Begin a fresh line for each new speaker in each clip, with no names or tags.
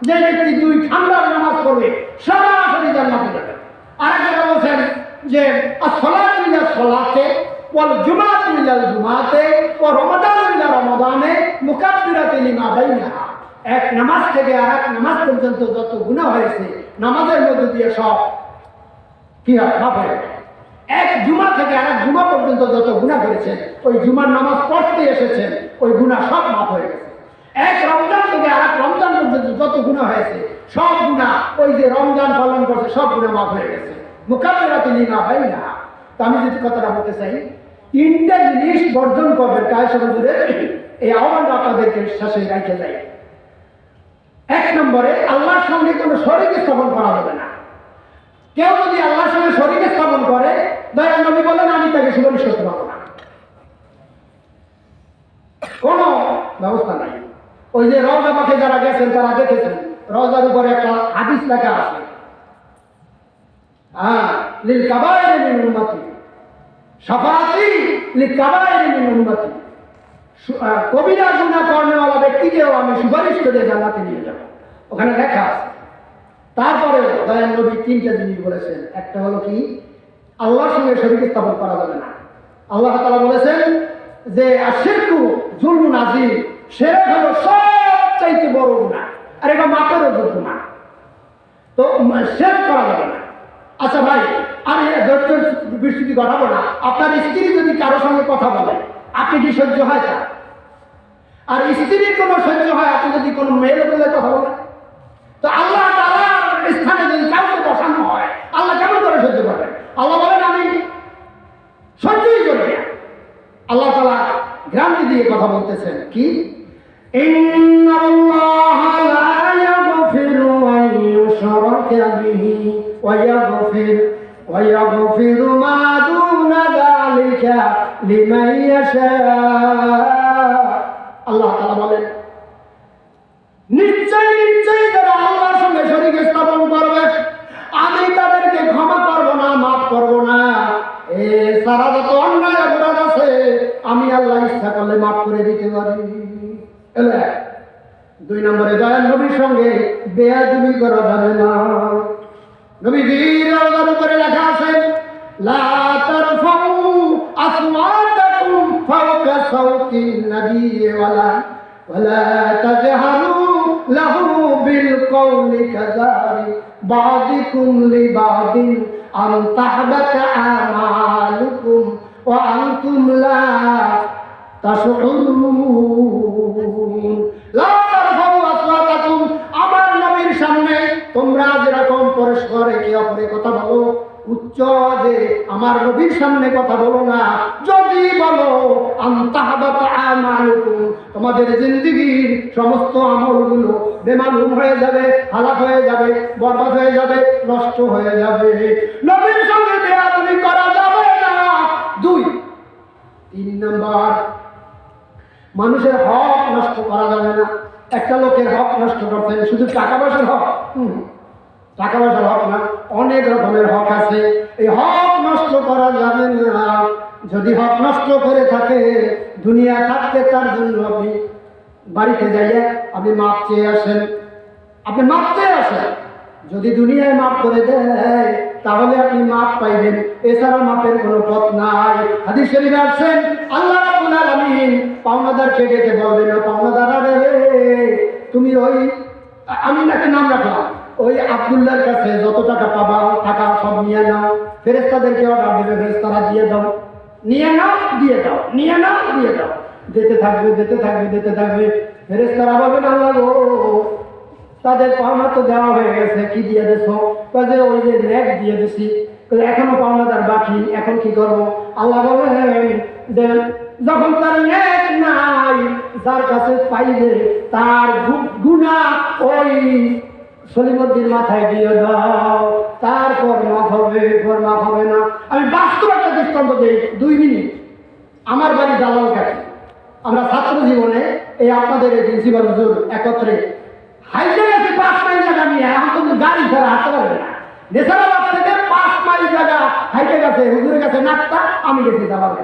যে ব্যক্তি 2 ঠান্ডার নামাজ পড়বে সরাসরি জান্নাতে যাবে। আরেকটা বলছেন যে আসসালাতু ইলা সালাতে ওয়াল জুমাআতু ইলা জুমাআতে ওয়া রমাদানু ইলা রমাদানে মুকাফফিরাতুন লিমা বাইনাহা। এক নামাজ থেকে আরেক নামাজ পর্যন্ত যত গুনাহ হয়েছে নামাজের মধ্যে দিয়ে সব কি হয়, মাফ হয়ে যায়। এক জুমা থেকে আরেক জুমা পর্যন্ত যত গুনাহ করেছেন, ওই জুমার নামাজ পড়তে এসেছেন, ওই গুনাহ সব মাফ হয়ে গেছে। এক রমজান থেকে আরেক রমজান পর্যন্ত যত গুনাহ হয়েছে সব গুনাহ, ওই যে রমজান পালন করছে সব গুনাহ মাফ হয়ে গেছে। মুকাফফিরাতুন লিমা বাইনাহা। তো আমি যদি কথাটা বলতে চাই, 3টা জিনিস বর্জন করবেন কায়সা হুজুরের এই আহ্বানটা আপনাদেরকে শেষে রেখে যাই। 1 নম্বরে আল্লাহর সঙ্গে কোনো শরীক স্থাপন করা যাবে না। কেউ যদি আল্লাহর সঙ্গে শরীক স্থাপন করে, দয়াল নবী বলেন আমি তাকে সুপারিশ করতে পারবো না, কোনো ব্যবস্থা নাই। ওই যে রওজা পাকে যারা গেছেন তারা দেখেছেন রওজার উপরে একটা হাদিস লেখা আছে, লিল কাবায়ের মিন উম্মতি শাফাআতি লিল কাবায়ের মিন উম্মতি। কবিরা গুনাহ করনেওয়ালা ব্যক্তিকেও আমি সুপারিশ করে জান্নাতে নিয়ে যাব, ওখানে লেখা আছে। তারপরে দয়াল নবী 3টা জিনিস বলেছেন। একটা হলো কি, আল্লাহর সঙ্গে শরীক স্থাপন করা যাবে না। আল্লাহ তাআলা বলেছেন যে আশিরকু যুলমুন আযীম, শিরক হলো সবচাইতে বড় গুনাহ, আর এটা মাপেরও যোগ্য না। তো শিরক করা যাবে না। আচ্ছা ভাই, আমি ধৈর্য বিস্তৃতি ঘটাবো না। আপনার স্ত্রী যদি কারোর সঙ্গে কথা বলে, আপনি কি সহ্য হয় তা? আর স্ত্রীর কোনো সহ্য হয় আপনি যদি কোনো মেয়ের বলে কথা বলেন? তো আল্লাহ তাআলার স্থানে যদি কাউকে বসানো হয়, আল্লাহ কেমন করে সহ্য করবেন? আল্লাহ বলেন আমি সহ্যই করি না। আল্লাহ তাআলা গ্যারান্টি দিয়ে কথা বলতেছেন কি, ইন্নাল্লাহা লা ইয়াগফিরু আন ইউশরাকা বিহি ওয়া ইয়াগফিরু মা দুনা যালিকা লিমান ইয়াশা। আল্লাহ তাআলা বলেন নিশ্চয় যারা আল্লাহর সঙ্গে শরীক স্থাপন করবে আমি তাদেরকে ক্ষমা করব না, মাফ করব না। সারা যত অন্যায় অপরাধ আছে আমি আল্লাহ ইচ্ছা করলে মাফ করে দিতে পারি। 2 নম্বরে দয়াল নবীর সঙ্গে বেয়াদবি করা যাবে না। নবীজির রওজার উপরে লেখা আছে লা তারফাউ আসওয়াতাকুম ফাওকা সাওতিন নাবিয়্যি ওয়ালা তাজহারু লাহু বিল কওলি কাযারি বা'দিকুম লিবা'দিন আন তাহবাতা আমালুকুম ওয়া আনতুম লা তাশউরুন। লা তারফাউ আসওয়াতাকুম, আমার নবীর সামনে তোমরা যেরকম পরস্পর একে অপরের কথা বলো, উচ্চ যে আমার নবীর সামনে কথা বলো না। যদি বলো আনতাহাবাতা আমালুকুম, তোমাদের জিন্দেগীর সমস্ত আমলগুলো বেমালুম হয়ে যাবে, হালাক হয়ে যাবে, বরবাদ হয়ে যাবে, নষ্ট হয়ে যাবে। নবীর সঙ্গে বেয়াদবি করা যাবে না। 3 নম্বর, মানুষের হক নষ্ট করা যাবে না। একটা লোকের হক নষ্ট করতেন, শুধু টাকা পয়সার হক? টাকা পয়সার হক না, অনেক রকমের হক আছে। এই হক নষ্ট করা যাবে না। যদি হক নষ্ট করে থাকে, দুনিয়া থাকতে তার জন্য আপনি বাড়িতে যাইয়া আপনি মাপ চেয়ে আসেন, আপনি মাপ চেয়ে আসেন। যদি দুনিয়ায় মাপ করে দেয় তাহলে আপনি মাপ পাইবেন, এছাড়া মাপের কোনো পথ নাই। হাদিস শরীফে আছেন আল্লাহ রাব্বুল আলামিন পাওনাদারকে ডেকে বলবেন, পাওনাদার রে তুমি ওই, আমি নাকি নাম রাখলাম, ওই আব্দুল্লাহর কাছে যত টাকা পাবা টাকা সব নিয়ে নাও। ফেরেশতাদেরকে অর্ডার দেবে, ফেরেশতারা দিয়ে দাও, নিয়ে নাও, দিয়ে দাও, নিয়ে নাও, দিয়ে দাও। দিতে থাকবে, দিতে থাকবে, দিতে থাকবে। ফেরেশতারা বলবেন আল্লাহ গো, তাদের পাওনা তো দেওয়া হয়ে গেছে, কি দিয়ে দেছো? কাজে ওই যে নেক দিয়ে দিছি, এখনো পাওনাদার বাকি, এখন কি করবো? আল্লাহ বলেন যখন তার নেক নাই, যার কাছে পাইবে তার গুনাহ ওই সলিমুদ্দিন মাথায় দিয়ে দাও, তারপর মাফ হবে, পর মাফ হবে না। আমি বাস্তব একটা দৃষ্টান্ত দিই, 2 মিনিট। আমার বাড়ি দালাল কাছে, আমরা ছাত্র জীবনে এই আপনাদের এই প্রিন্সিপাল হুজুর একত্রে হাইটে গেছে 5 মাইল জায়গা নিয়ে, এখন কিন্তু গাড়ি ছাড়া হাঁটতে পারবে না। নেশারাবাদ থেকে 5 মাইল জায়গা হাইটে গেছে, হুজুরের কাছে নাকটা, আমি গেছি দালাল।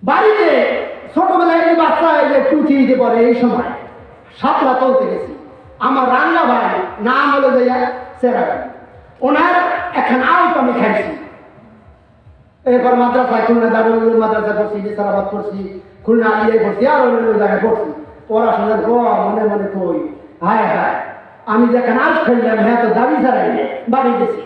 বাড়িতে ছোটবেলায় এই বাচ্চা এই যে টুচি দিতে পারে, এই সময় সাপলা চলতে গেছি, আমার রান্না ভাই নাম হলো যাইয়া সেরা, ওনার এখন আউট আমি খাইছি। এরপর মাদ্রাসায় খুলনা দারুল মাদ্রাসা পড়ছি, নিসারাবাদ পড়ছি, খুলনা আলিয়ায় পড়ছি, আর অন্য জায়গায় পড়ছি। পড়াশোনার মনে মনে কই হায় হায়, আমি যেখানে আউট খেললাম হ্যাঁ তো দাবি ছাড়াই বাড়ি গেছি,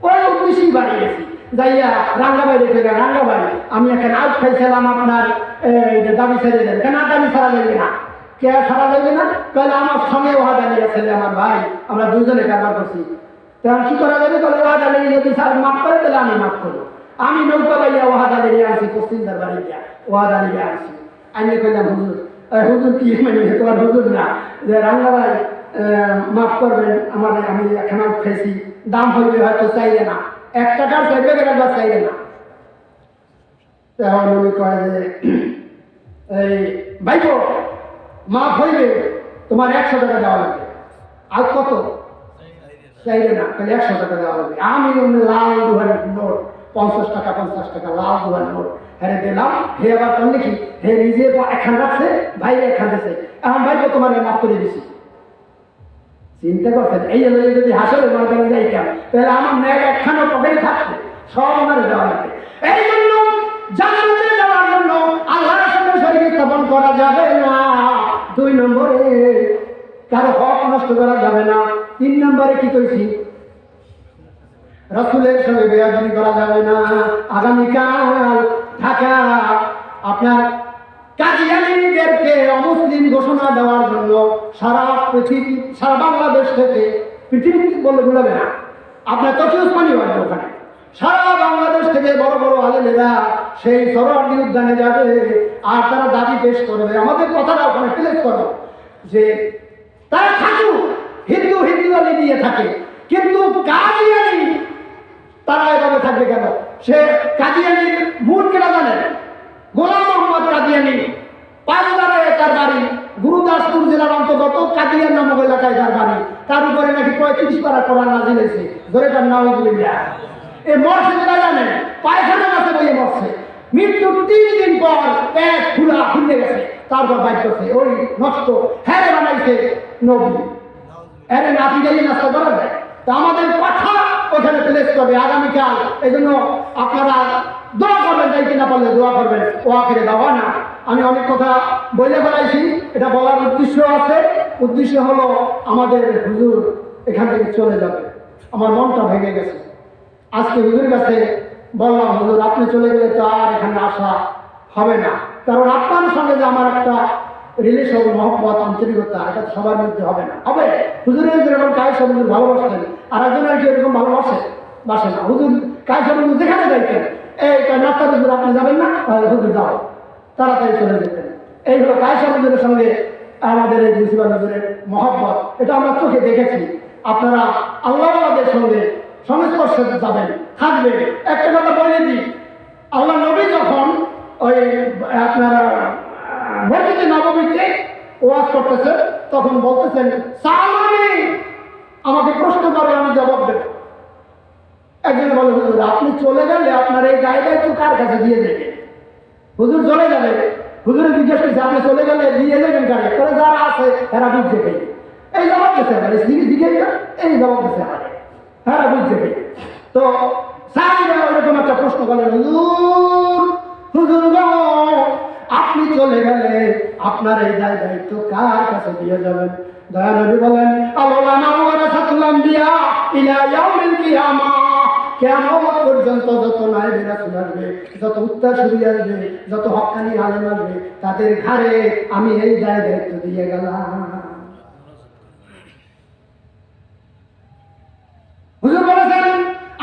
ওই উদ্দেশ্যেই বাড়ি গেছি যাইয়া রাঙ্গাবাড়ি ফেরা রাঙ্গাবাড়ি। আমি এখানে আউট খাইছিলাম আপনার দাবি ছেড়ে দেন, কেন দাবি ছাড়া লাগবে না, কে ছাড়া লাগবে না? তাহলে আমার সঙ্গে ওয়াদা নিয়ে ছেলে আমার ভাই, আমরা দুজনে কারবার করছি, তখন কি করা যাবে? তাহলে ওয়াদা নিয়ে যদি স্যার মাফ করে তাহলে আমি মাফ করবো। আমি নৌকা বাইয়া ওয়াদা নিয়ে আসি, পশ্চিমদার বাড়ি গিয়া ওয়াদা নিয়ে আসি। আমি কইলাম হুজুর, হুজুর কি মানে তোমার হুজুর না, যে রাঙ্গা ভাই মাফ করবেন আমার, আমি এখন খেয়েছি, দাম হইবে হয়তো চাইবে না, 1 টাকার চাইবে একবার চাইবে না। তখন উনি কয় যে এই ভাইপো মাফ হইবে, তোমার 100 টাকা দেওয়া লাগবে। আর কত চাইবে না, তাহলে 100 টাকা দেওয়া লাগবে। আমি লাল দুহার নোট 50 টাকা 50 টাকা লাল দুহার নোট হ্যাঁ দিলাম। হে আবার কোন দেখি হে নিজে এখান রাখছে, ভাই এখান দিচ্ছে, এখন ভাইপো তোমার মাফ করে দিছি। চিন্তা করছেন এই যদি হাসলে ময়দানে যাইতাম তাহলে আমার ন্যায় একখানো পকেটে থাকবে, সব আমার দেওয়া লাগবে। এই জন্য জান্নাতে যাওয়ার জন্য আল্লাহর সঙ্গে শরীক স্থাপন করা যাবে না। 2 নম্বরে কারো হক নষ্ট করা যাবে না। 3 নম্বরে কি কইছি? রাসূলের সঙ্গে বেয়াদবি করা যাবে না। আগামীকাল ঢাকা আপনার কাদিয়ানীদেরকে অমুসলিম ঘোষণা দেওয়ার জন্য সারা পৃথিবী, সারা বাংলাদেশ থেকে, পৃথিবী বলে ভুলবে না, আপনার তথ্য উসমানী বাড়বে ওখানে, সারা বাংলাদেশ থেকে বড় বড় আলেমেরা সেই সরোয়ার্দী উদ্যানে যাবে আর তারা দাবি পেশ করবে। আমাদের কথাটা ওখানে প্লেস করো যে তারা থাকুক, হিন্দু হিন্দু আলী দিয়ে থাকে, কিন্তু কাদিয়ানী তারা এভাবে থাকবে কেন? সে কাদিয়ানীর মূল কেনা জানেন? গোলাম মোহাম্মদ কাদিয়ানী, পাঁচদারায় তার বাড়ি, গুরুদাসপুর জেলার অন্তর্গত কাদিয়ান নামক এলাকায় তার বাড়ি। তার উপরে নাকি 35 পারা কোরআন নাযিল হয়েছে। ধরে তার নাউযুবিল্লাহ। এই মরছে যেটা জানেন, পায়খানা কাছে বইয়ে মরছে, মৃত্যুর 3 দিন পর পেট খুলে গেছে, তারপর বাইক করছে। ওই নষ্ট হ্যাঁ বানাইছে নবী, হ্যাঁ নাতি যাই নাস্তা করা যায়। তা আমাদের কথা ওখানে প্লেস করবে আগামীকাল। এই জন্য আপনারা দোয়া করবেন, যাইতে না পারলে দোয়া করবেন। ও আখেরে দাওয়া না, আমি অনেক কথা বলে বেড়াইছি, এটা বলার উদ্দেশ্য আছে। উদ্দেশ্য হলো আমাদের হুজুর এখান থেকে চলে যাবে। আমার মনটা ভেঙে গেছে। আজকে হুজুরের কাছে বললাম, হুজুর আপনি চলে গেলে তো আর এখানে আসা হবে না, কারণ আপনার সঙ্গে যে আমার একটা রিলেশন, মহব্বত, আন্তরিকতা, এটা সবার মধ্যে হবে না। হবে হুজুরের যেরকম কায়সা হুজুর ভালোবাসতেন, আর একজনের কি এরকম বাসে না। হুজুর কায়সা হুজুর যেখানে যাইতেন, এই নাস্তা হুজুর আপনি যাবেন না, হুজুর যাও, তাড়াতাড়ি চলে যেতেন। এই হলো কায়সা হুজুরের সঙ্গে আমাদের এই প্রিন্সিপাল হুজুরের মহব্বত, এটা আমরা চোখে দেখেছি। আপনারা আল্লাহদের সঙ্গে সংস্পর্শে যাবেন, থাকবেন। একটা কথা বলে দিই, আল্লাহ নবী যখন ওই আপনারা মসজিদে নববীতে ওয়াজ করতেছে, তখন বলতেছেন সালামি, আমাকে প্রশ্ন করে আমি জবাব দেব। একজন বলে, হুজুর আপনি চলে গেলে আপনার এই জায়গায় তো কার কাছে দিয়ে দেবে? হুজুর চলে গেলে, হুজুরে জিজ্ঞেস করছে আপনি চলে গেলে দিয়ে দেবেন কারে? করে যারা আছে এরা বুঝছে পেয়ে এই জবাব দিতে পারে, জিজ্ঞেস এই জবাব দিতে পারে, এরা বুঝছে পেয়ে। তো সাহাবীরা এরকম একটা প্রশ্ন করলেন, হুজুর আপনি চলে গেলে আপনার এই জায়গায় তো কার কাছে দিয়ে যাবেন? দয়া নবী বলেন, আল্লামা ওয়ারাসাতুল আম্বিয়া ইলা ইয়াউমিল কিয়ামা, কিয়ামত পর্যন্ত যত নায়েবে রাসূল আসবে, যত উত্তরসূরি আসবে, যত হক্কানি আলেম আসবে, তাদের ঘাড়ে আমি এই জায়গায় তো দিয়ে গেলাম। হুজুর বলেছেন,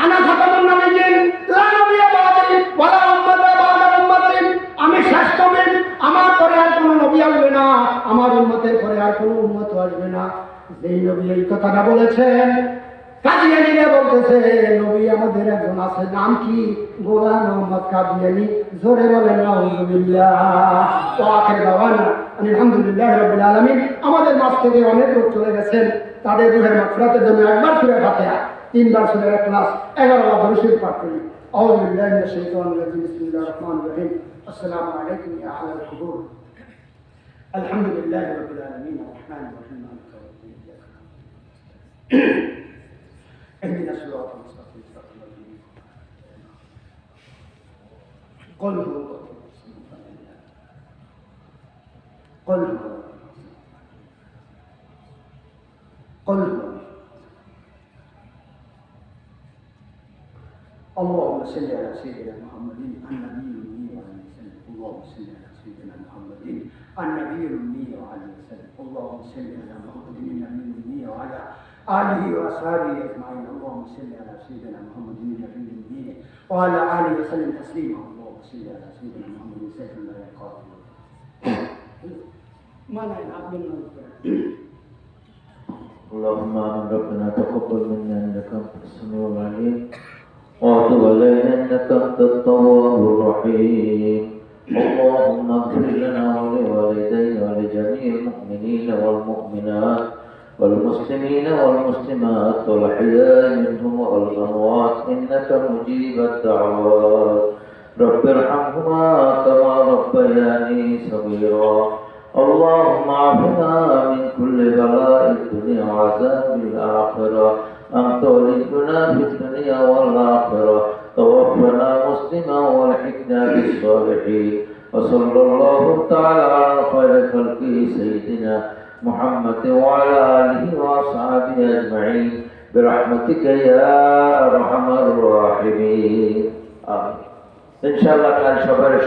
আনা খাতামুন নাবিয়্যিন লা নবিয়্যা বা'দি ওয়ালা উম্মাতা বা'দা উম্মাতি, আমি শেষ নবী, আমার পরে আর কোনো নবী আসবে না, আমার উম্মতের পরে আর কোনো উম্মত আসবে না। যেই নবী এই কথাটা বলেছেন, কাদিয়ানীরা বলতেছে নবী আমাদের একজন আছে, নাম কি? গোলাম মোহাম্মদ কাদিয়ানী। জোরে বলেন নাউযুবিল্লাহ। তো আখির দাওয়ানা আলহামদুলিল্লাহি রাব্বিল আলামিন। আমাদের মাঝ থেকে অনেক লোক চলে গেছেন, তাদের রূহের মাগফিরাতের জন্য একবার সূরা ফাতিহা, 3 বার সূরা ইখলাস, 11 বার দরুদ শরীফ পাঠ করি। আউযু বিল্লাহি মিনাশ শাইতানির রাজিম। বিসমিল্লাহির রহমানির রহিম। আসসালামু আলাইকুম ইয়া আহলাল কুবুর। الحمد لله رب العالمين الرحمن الرحيم مالك يوم الدين اهدنا الصراط المستقيم صراط الذين قل هو قل هو قل هو اللهم صل على سيدنا محمد النبي الأمي وعلى وسلم اللهم صل على سيدنا محمد النبي الأمي وعلى وسلم اللهم صل على محمد النبي الأمي وعلى آله وأصحابه أجمعين اللهم صل على سيدنا محمد النبي الأمي وعلى آله وسلم تسليما اللهم صل على سيدنا محمد سيف الله القاتل ما لا ينعبد
اللهم آمين ربنا تقبل منا إنك أنت السميع العليم وتب علينا إنك أنت التواب الرحيم اللهم اغفر لنا ولوالدينا ولجميع المؤمنين والمؤمنات والمسلمين والمسلمات والأحياء منهم والأموات إنك مجيب الدعوات رب ارحمهما كما ربياني صغيرا اللهم عافنا من كل بلاء الدنيا وعذاب الآخرة أنت ولينا في الدنيا والآخرة توفنا مسلما والحقنا بالصالحين وصلى الله تعالى على خير خلقه سيدنا محمد وعلى آله وأصحابه أجمعين برحمتك يا أرحم الراحمين آمين إن شاء الله كان شباب